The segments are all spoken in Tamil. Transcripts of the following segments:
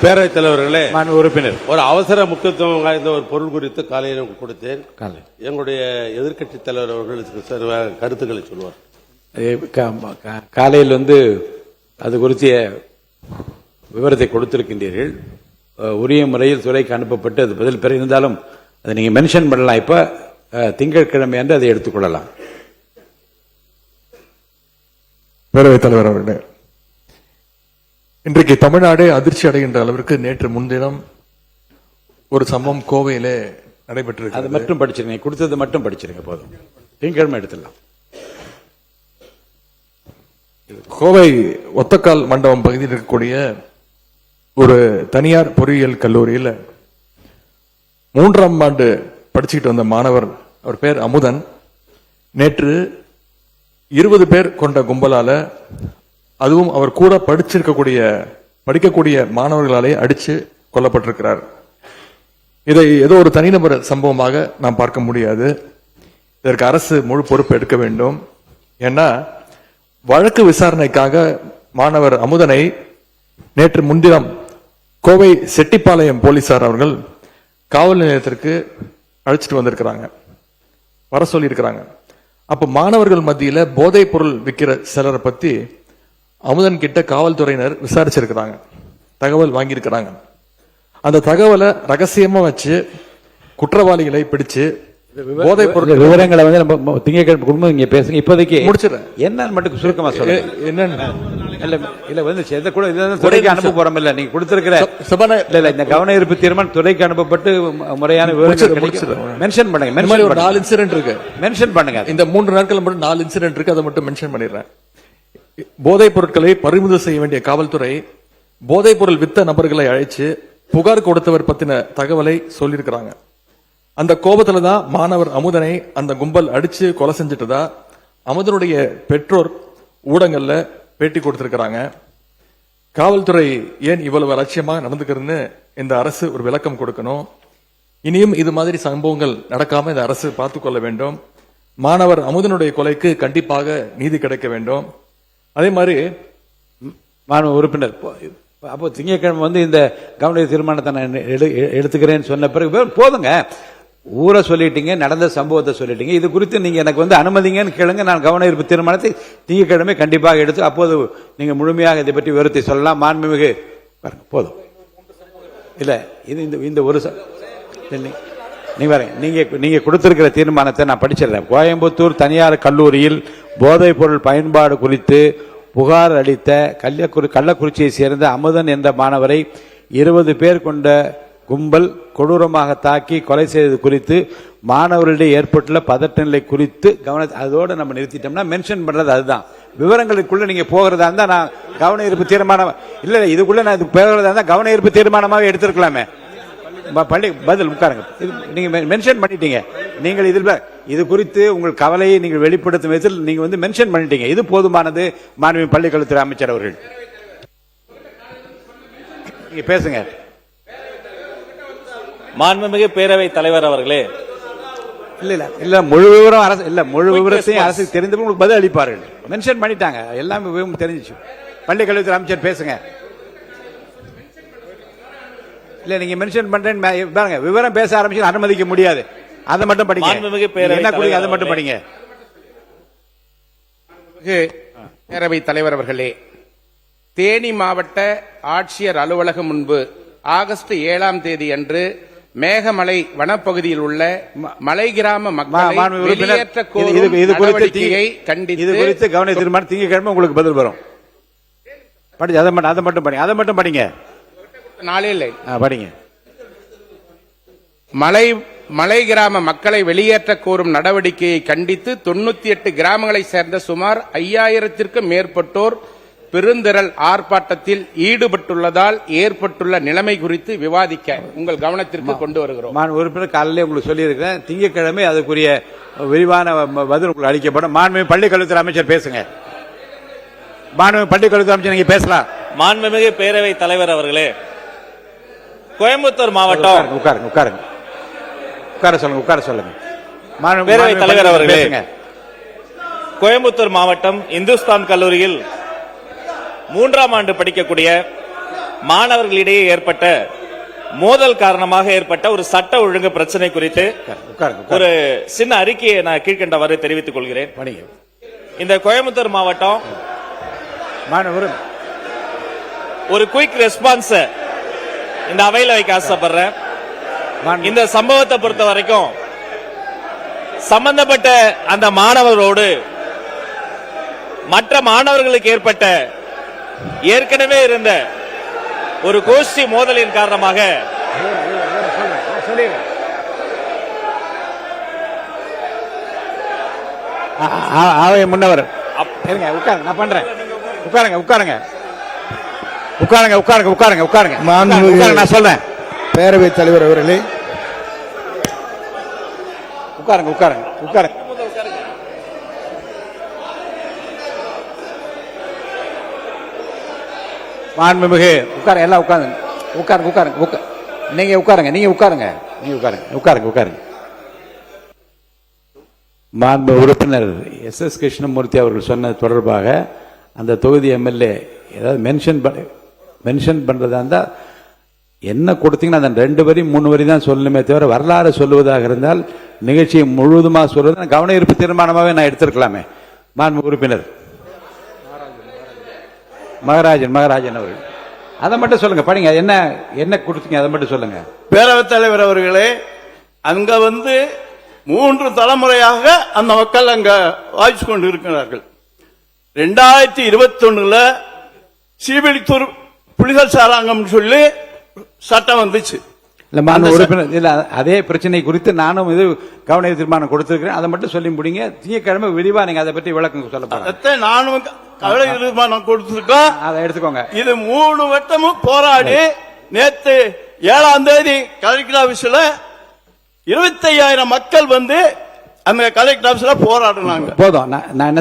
பேரவைத் தலைவர்களே, உறுப்பினர், ஒரு அவசர முக்கியத்துவம் வாய்ந்த ஒரு பொருள் குறித்து காலையில் கொடுத்தேன். எங்களுடைய எதிர்க்கட்சி தலைவர் அவர்களுக்கு கருத்துக்களை சொல்வார். காலையில் அது குறித்த விவரத்தை கொடுத்திருக்கின்றீர்கள். உரிய முறையில் துறைக்கு அனுப்பப்பட்டு அது பதில் பெற இருந்தாலும் அதை நீங்க மென்ஷன் பண்ணலாம். இப்ப திங்கட்கிழமை அன்று அதை எடுத்துக்கொள்ளலாம். பேரவைத் தலைவர் அவர்களே, இன்றைக்கு தமிழ்நாடு அதிர்ச்சி அடைகின்ற அளவிற்கு நேற்று முன்தினம் ஒரு சம்பவம் கோவையிலே நடைபெற்று, அது மட்டும் படிச்சிருங்க, கொடுத்தது மட்டும் படிச்சிருங்க போதும். திங்கட்கிழமை எடுத்துடலாம். கோவை ஒத்தக்கால் மண்டபம் பகுதியில் இருக்கக்கூடிய ஒரு தனியார் பொறியியல் கல்லூரியில் 3ஆம் ஆண்டு படிச்சுக்கிட்டு வந்த மாணவர், அவர் பேர் அமுதன், நேற்று 20 பேர் கொண்ட கும்பலால, அதுவும் அவர் கூட படிக்கக்கூடிய மாணவர்களாலே அடிச்சு கொல்லப்பட்டிருக்கிறார். இதை ஏதோ ஒரு தனிநபர் சம்பவமாக நாம் பார்க்க முடியாது. இதற்கு அரசு முழு பொறுப்பு எடுக்க வேண்டும். ஏன்னா வழக்கு விசாரணைக்காக மாணவர் அமுதனை நேற்று முன்தினம் கோவை செட்டிப்பாளையம் போலீசார் அவர்கள் காவல் நிலையத்திற்கு அழைச்சிட்டு வந்திருக்கிறாங்க, வர சொல்லி இருக்கிறாங்க. அப்ப மாணவர்கள் மத்தியில போதைப் பொருள் விற்கிற சிலரை பத்தி அமுதன் கிட்ட காவல்துறையினர் விசாரிச்சிருக்கிறாங்க, தகவல் வாங்கியிருக்கிறாங்க. அந்த தகவலை ரகசியமா வச்சு குற்றவாளிகளை பிடிச்சு போதைப் பொருள் விவரங்களை நம்ம திங்கட்கிழமை குடும்பம் இங்க பேசுங்க. இப்போதைக்கு முடிச்சிடறேன். என்னன்னு மட்டும் சுருக்கமா சொல்லுங்க. என்னன்னு துறைக்கு அனுப்ப போறோம் இல்ல, நீங்க கொடுத்திருக்கிற இந்த கவன ஈர்ப்பு தீர்மானம் துறைக்கு அனுப்பப்பட்டு முறையான மென்ஷன் பண்ணுங்க. ஒரு 4 இன்சிடென்ட் இருக்கு, மென்ஷன் பண்ணுங்க. இந்த 3 நாட்கள் மட்டும் 4 இன்சிடென்ட் இருக்கு, அதை மட்டும் மென்ஷன் பண்ணிடுறேன். போதைப் பொருட்களை பறிமுதல் செய்ய வேண்டிய காவல்துறை போதைப் பொருள் வித்த நபர்களை அழைச்சு புகார் கொடுத்தவர் பத்தின தகவலை சொல்லியிருக்கிறாங்க. அந்த கோபத்துல தான் மாணவர் அமுதனை அந்த கும்பல் அடிச்சு கொலை செஞ்சிட்டதா அமுதனுடைய பெற்றோர் ஊடகங்கள்ல பேட்டி கொடுத்திருக்கிறாங்க. காவல்துறை ஏன் இவ்வளவு அலட்சியமாக நடந்துக்கிறதுன்னு இந்த அரசு ஒரு விளக்கம் கொடுக்கணும். இனியும் இது மாதிரி சம்பவங்கள் நடக்காம இந்த அரசு பார்த்துக் கொள்ள வேண்டும். மாணவர் அமுதனுடைய கொலைக்கு கண்டிப்பாக நீதி கிடைக்க வேண்டும். அதே மாதிரி மாணவ உறுப்பினர், அப்போ திங்கட்கிழமை இந்த கவன தீர்மானத்தை நான் எடுத்துக்கிறேன்னு சொன்ன பிறகு போதுங்க. ஊரை சொல்லிட்டீங்க, நடந்த சம்பவத்தை சொல்லிட்டீங்க. இது குறித்து நீங்க எனக்கு அனுமதிங்கன்னு கேளுங்க. நான் கவன ஈர்ப்பு தீர்மானத்தை திங்கட்கிழமை கண்டிப்பாக எடுத்து அப்போது நீங்க முழுமையாக இதை பற்றி விவரத்தை சொல்லலாம். மாண்புமிகு போதும் இல்ல, இது இந்த ஒரு நீங்க கொடுத்திருக்கிற தீர்மானத்தை நான் படிச்சிடறேன். கோயம்புத்தூர் தனியார் கல்லூரியில் போதைப் பொருள் பயன்பாடு குறித்து புகார் அளித்த கள்ளக்குறிச்சியை சேர்ந்த அமுதன் என்ற மாணவரை 20 பேர் கொண்ட கும்பல் கொடூரமாக தாக்கி கொலை செய்தது குறித்து மாணவர்களிடையே ஏற்பட்டுள்ள பதட்ட நிலை குறித்து அதோட நம்ம நிறுத்திட்டோம்னா மென்ஷன் பண்றது அதுதான். விவரங்களுக்குள்ள நீங்க போகிறதா இருந்தா நான் கவன ஈர்ப்பு தீர்மானம் இல்ல, இதுக்குள்ள நான் போகிறதா இருந்தா கவன ஈர்ப்பு தீர்மானமாக எடுத்திருக்கலாமே. பள்ளி பதில் உட்காருங்க. நீங்க மென்ஷன் பண்ணிட்டீங்க. நீங்கள் இதில் இது குறித்து உங்கள் கவலையை நீங்கள் வெளிப்படுத்தும் விதத்தில் நீங்க மென்ஷன் பண்ணிட்டீங்க. இது போதுமானது. மாண்புமிகு பள்ளிக்கல்வித்துறை அமைச்சர் அவர்கள் நீங்க பேசுங்க. மாண்புமிகு பேரவைத் தலைவர் அவர்களே, இல்ல முழு விவரம் அரசு இல்ல முழு விவரத்தையும் அரசு தெரிந்து உங்களுக்கு பதில் அளிப்பார்கள். மென்ஷன் பண்ணிட்டாங்க, எல்லாமே தெரிஞ்சிச்சு. பள்ளிக்கல்வித்துறை அமைச்சர் பேசுங்க. இல்ல நீங்க மென்ஷன் பண்றேன்னு பாருங்க, விவரம் பேச ஆரம்பிச்சு அனுமதிக்க முடியாது. அதை மட்டும் படிங்க. என்ன குடி அதை மட்டும் படிங்க. பேரவைத் தலைவர் அவர்களே, தேனி மாவட்ட ஆட்சியர் அலுவலகம் முன்பு ஆகஸ்ட் 7ஆம் தேதி அன்று மேகமலை வனப்பகுதியில் உள்ள மலை கிராம மக்களை வெளியேற்ற கோரும் நடவடிக்கையை கண்டித்து கவன தீர்மானம் திங்கட்கிழமை உங்களுக்கு பதில் வரும். அதை மட்டும் படிங்க. நாளே இல்லை, படிங்க. மலை கிராம மக்களை வெளியேற்ற கோரும் நடவடிக்கையை கண்டித்து 98 கிராமங்களை சேர்ந்த சுமார் 5000த்திற்கும் மேற்பட்டோர் பெருந்திரள் ஆர்ப்பாட்டத்தில் ஈடுபட்டுள்ளதால் ஏற்பட்டுள்ள நிலைமை குறித்து விவாதிக்க உங்கள் கவனத்திற்கு கொண்டு வருகிறோம். உறுப்பினர் காலையிலே உங்களுக்கு சொல்லியிருக்கிறேன். திங்கட்கிழமை அதுக்குரிய விரிவான பதில் உங்களுக்கு அளிக்கப்படும். மாண்புமிகு பள்ளிக்கல்வித்துறை அமைச்சர் பேசுங்க. மாண்புமிகு பள்ளிக்கல்வித்துறை அமைச்சர் நீங்க பேசலாம். மாண்புமிகு பேரவைத் தலைவர் அவர்களே, கோயம்புத்தூர் மாவட்டம் உட்கார சொல்லுங்க. பேரவைத் தலைவர் அவர்களே, கோயம்புத்தூர் மாவட்டம் இந்துஸ்தான் கல்லூரியில் 3ஆம் ஆண்டு படிக்கக்கூடிய மாணவர்களிடையே ஏற்பட்ட மோதல் காரணமாக ஏற்பட்ட ஒரு சட்ட ஒழுங்கு பிரச்சனை குறித்து ஒரு சின்ன அறிக்கையை நான் கீழ்கண்டவாறு தெரிவித்துக் கொள்கிறேன். இந்த கோயம்புத்தூர் மாவட்டம் ஒரு குயிக் ரெஸ்பான்ஸ் இந்த அவையில வைக்க ஆசைப்படுறேன். இந்த சம்பவத்தை பொறுத்த வரைக்கும் சம்பந்தப்பட்ட அந்த மாணவரோடு மற்ற மாணவர்களுக்கு ஏற்பட்ட ஏற்கனவே இருந்த ஒரு கோஷ்டி மோதலின் காரணமாக அவை முன்னவர் உட்காருங்க, நான் பண்றேன். உட்காருங்க உட்காருங்க உட்காருங்க உட்காருங்க உட்காருங்க உட்காருங்க நான் சொல்றேன். பேரவைத் தலைவர் அவர்களே, உட்காருங்க உட்காருங்க உட்காருங்க. மாண்புமிகு உட்காருங்க, எல்லாம் உட்காருங்க உட்காருங்க உட்காருங்க நீங்க உட்காருங்க நீங்க உட்காருங்க நீங்க உட்காருங்க உட்காருங்க உட்காருங்க. மாண்பு உறுப்பினர் SS கிருஷ்ணமூர்த்தி அவர்கள் சொன்னது தொடர்பாக அந்த தொகுதி எம்எல்ஏ ஏதாவது மென்ஷன் பண்றதா இருந்தா என்ன கொடுத்தீங்கன்னா அந்த 2 வரி 3 வரி தான் சொல்லணுமே தவிர வரலாறு சொல்லுவதாக இருந்தால் நிகழ்ச்சியை முழுவதுமாக சொல்வது கவன ஈர்ப்பு தீர்மானமாகவே நான் எடுத்திருக்கலாமே. மாண்பு உறுப்பினர் மகராஜன் அவர்கள் அதை மட்டும் சொல்லுங்க, படிங்க. என்ன கொடுத்தீங்க அதை மட்டும் சொல்லுங்க. பேரவைத் தலைவர் அவர்களே, அங்க 3 தலைமுறையாக அந்த மக்கள் அங்க வாய்ச்சு கொண்டு இருக்கிறார்கள். 2021 சீவிலித்தூர் புலிகள் சாராங்கம் சொல்லி சட்டம் வந்துச்சு. உறுப்பினர் இல்ல, அதே பிரச்சனை குறித்து நானும் இது கவன தீர்மானம் கொடுத்திருக்கிறேன். அதை மட்டும் சொல்லி முடிங்க. திங்கட்கிழமை விரிவா நீங்க அதை பற்றி விளக்கம் சொல்ல போறீங்க. நானும் கவன தீர்மானம் கொடுத்திருக்கோம், அதை எடுத்துக்கோங்க. இது 3 வட்டமும் போராடி நேத்து 7ஆம் தேதி கலெக்டர் ஆபீஸ்ல 25,000 மக்கள் அந்த கலெக்டர் ஆபீஸ்ல போராடினாங்க. போதும். நான் என்ன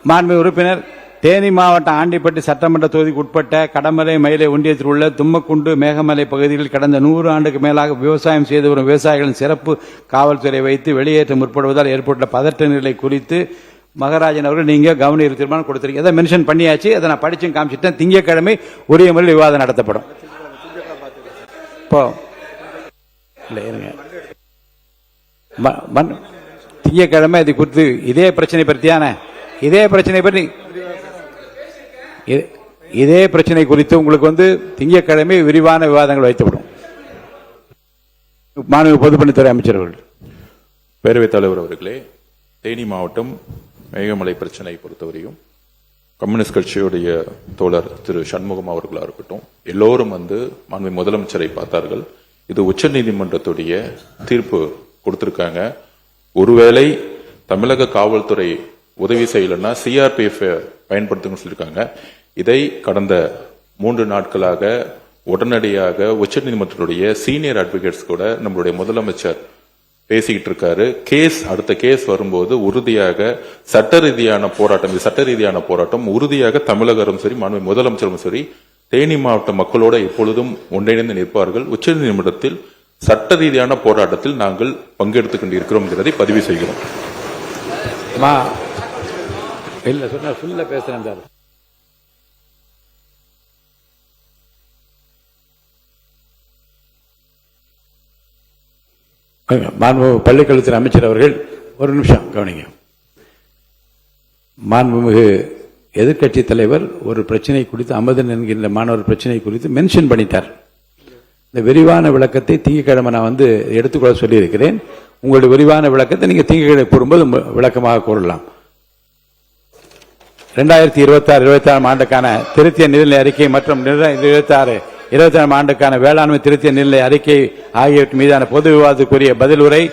மாண்பு உறுப்பினர் தேனி மாவட்டம் ஆண்டிப்பட்டி சட்டமன்ற தொகுதிக்கு உட்பட்ட கடமலை மயிலை ஒன்றியத்தில் உள்ள தும்மக்குண்டு மேகமலை பகுதிகளில் கடந்த 100 ஆண்டுக்கு மேலாக விவசாயம் செய்து வரும் விவசாயிகளின் சிறப்பு காவல்துறை வைத்து வெளியேற்ற முற்படுவதால் ஏற்பட்ட பதட்ட நிலை குறித்து மகராஜன் அவர்கள் நீங்க கவன ஈர்ப்பு தீர்மானம் கொடுத்திருக்கீங்க. அதை மென்ஷன் பண்ணியாச்சு. அதை நான் படிச்சும் காமிச்சிட்டேன். திங்கட்கிழமை உரிய முறையில் விவாதம் நடத்தப்படும். இப்போ திங்கட்கிழமை இது குறித்து இதே பிரச்சனை குறித்து உங்களுக்கு திங்கட்கிழமை விரிவான விவாதங்கள் வைக்கப்படும். மாண்புமிகு பொதுப்பணித்துறை அமைச்சர் அவர்கள். பேரவைத் தலைவர் அவர்களே, தேனி மாவட்டம் மேகமலை பிரச்சனை பொறுத்தவரையும் கம்யூனிஸ்ட் கட்சியுடைய தோழர் திரு சண்முகம் அவர்களா இருக்கட்டும், எல்லோரும் மாண்புமிகு முதலமைச்சரை பார்த்தார்கள். இது உச்ச நீதிமன்றத்துடைய தீர்ப்பு கொடுத்திருக்காங்க. ஒருவேளை தமிழக காவல்துறை உதவி செய்யலன்னா CRPF பயன்படுத்துங்க சொல்லியிருக்காங்க. இதை கடந்த 3 நாட்களாக உடனடியாக உச்ச நீதிமன்றத்துடைய சீனியர் அட்வொகேட்ஸ் கூட நம்மளுடைய முதலமைச்சர் பேசிக்கிட்டு இருக்காரு. அடுத்த கேஸ் வரும்போது உறுதியாக சட்ட ரீதியான போராட்டம் உறுதியாக தமிழக அரசும் சரி மாண்புமிகு முதலமைச்சரும் சரி தேனி மாவட்ட மக்களோட எப்பொழுதும் ஒன்றிணைந்து நிற்பார்கள். உச்ச நீதிமன்றத்தில் சட்ட ரீதியான போராட்டத்தில் நாங்கள் பங்கெடுத்துக் கொண்டிருக்கிறோம் என்பதை பதிவு செய்கிறோம். மாண்புமிகு பள்ளிக்கல்வித்துறை அமைச்சர் அவர்கள் ஒரு நிமிஷம் கவனிங்க. மாண்புமிகு எதிர்கட்சி தலைவர் ஒரு பிரச்சனை குறித்து அமுதன் என்கின்ற மாணவர் பிரச்சனை குறித்து மென்ஷன் பண்ணிட்டார். இந்த விரிவான விளக்கத்தை திங்கட்கிழமை நான் எடுத்துக்கொள்ள சொல்லியிருக்கிறேன். உங்களுடைய விரிவான விளக்கத்தை நீங்க திங்கட்கிழமை கூறும்போது விளக்கமாக கூறலாம். 2026-27 ஆண்டுக்கான திருத்திய நிதிநிலை அறிக்கை மற்றும் 2026-27 ஆண்டுக்கான வேளாண்மை திருத்திய நிதிநிலை அறிக்கை ஆகியவற்றின் மீதான பொது விவாதத்துக்குரிய பதில் உரை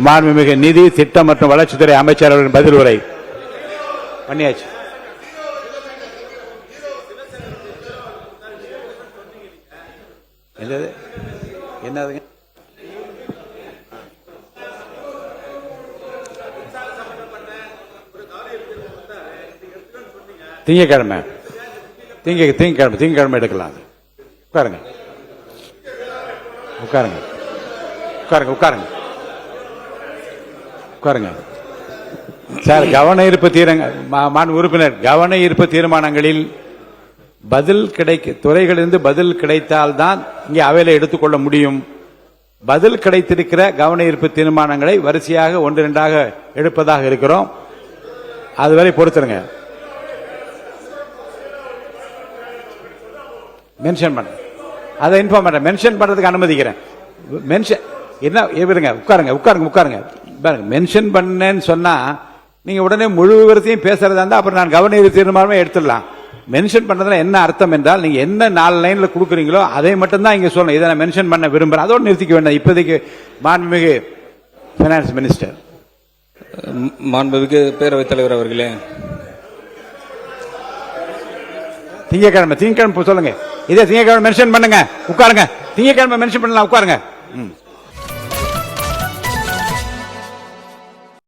மாண்புமிகு நிதி திட்டம் மற்றும் வளர்ச்சித்துறை அமைச்சர் அவர்களின் பதில் உரை பண்ணியாச்சு. என்னதுங்க? திங்கட்கிழமை எடுக்கலாம். உட்காருங்க உட்காருங்க உட்காருங்க உட்காருங்க உட்காருங்க. சார் கவன ஈர்ப்பு மாண்பு உறுப்பினர் கவன ஈர்ப்பு தீர்மானங்களில் பதில் துறைகளிலிருந்து பதில் கிடைத்தால்தான் இங்கே அவையில எடுத்துக்கொள்ள முடியும். பதில் கிடைத்திருக்கிற கவன ஈர்ப்பு தீர்மானங்களை வரிசையாக 1-2 எடுப்பதாக இருக்கிறோம். அதுவரை பொறுத்துருங்க. மென்ஷன் பண்ண அதை இன்ஃபார்ம் பண்றேன். மென்ஷன் பண்றதுக்கு அனுமதிக்கிறேன். மென்ஷன் என்ன இருங்க, உட்காருங்க. மென்ஷன் பண்ணேன்னு சொன்னா நீங்க உடனே முழு விவரத்தையும் பேசுறதா இருந்தா அப்புறம் நான் கவன ஈர்ப்பு தீர்மானமே எடுத்துடலாம். மென்ஷன் பண்றதுல என்ன அர்த்தம் என்றால் நீங்க என்ன 4 லைன்ல கொடுக்குறீங்களோ அதை மட்டும் தான் இங்க சொல்லணும். இதை நான் மென்ஷன் பண்ண விரும்புறேன். அதோடு நிறுத்திக்க வேண்டாம். இப்போதைக்கு மாண்புமிகு பைனான்ஸ் மினிஸ்டர். மாண்புமிகு பேரவைத் தலைவர் அவர்களே, திங்கட்கிழமை சொல்லுங்க. இதே திங்கட்கிழமை மென்ஷன் பண்ணுங்க. உட்காருங்க. திங்கட்கிழமை மென்ஷன் பண்ணலாம். உட்காருங்க.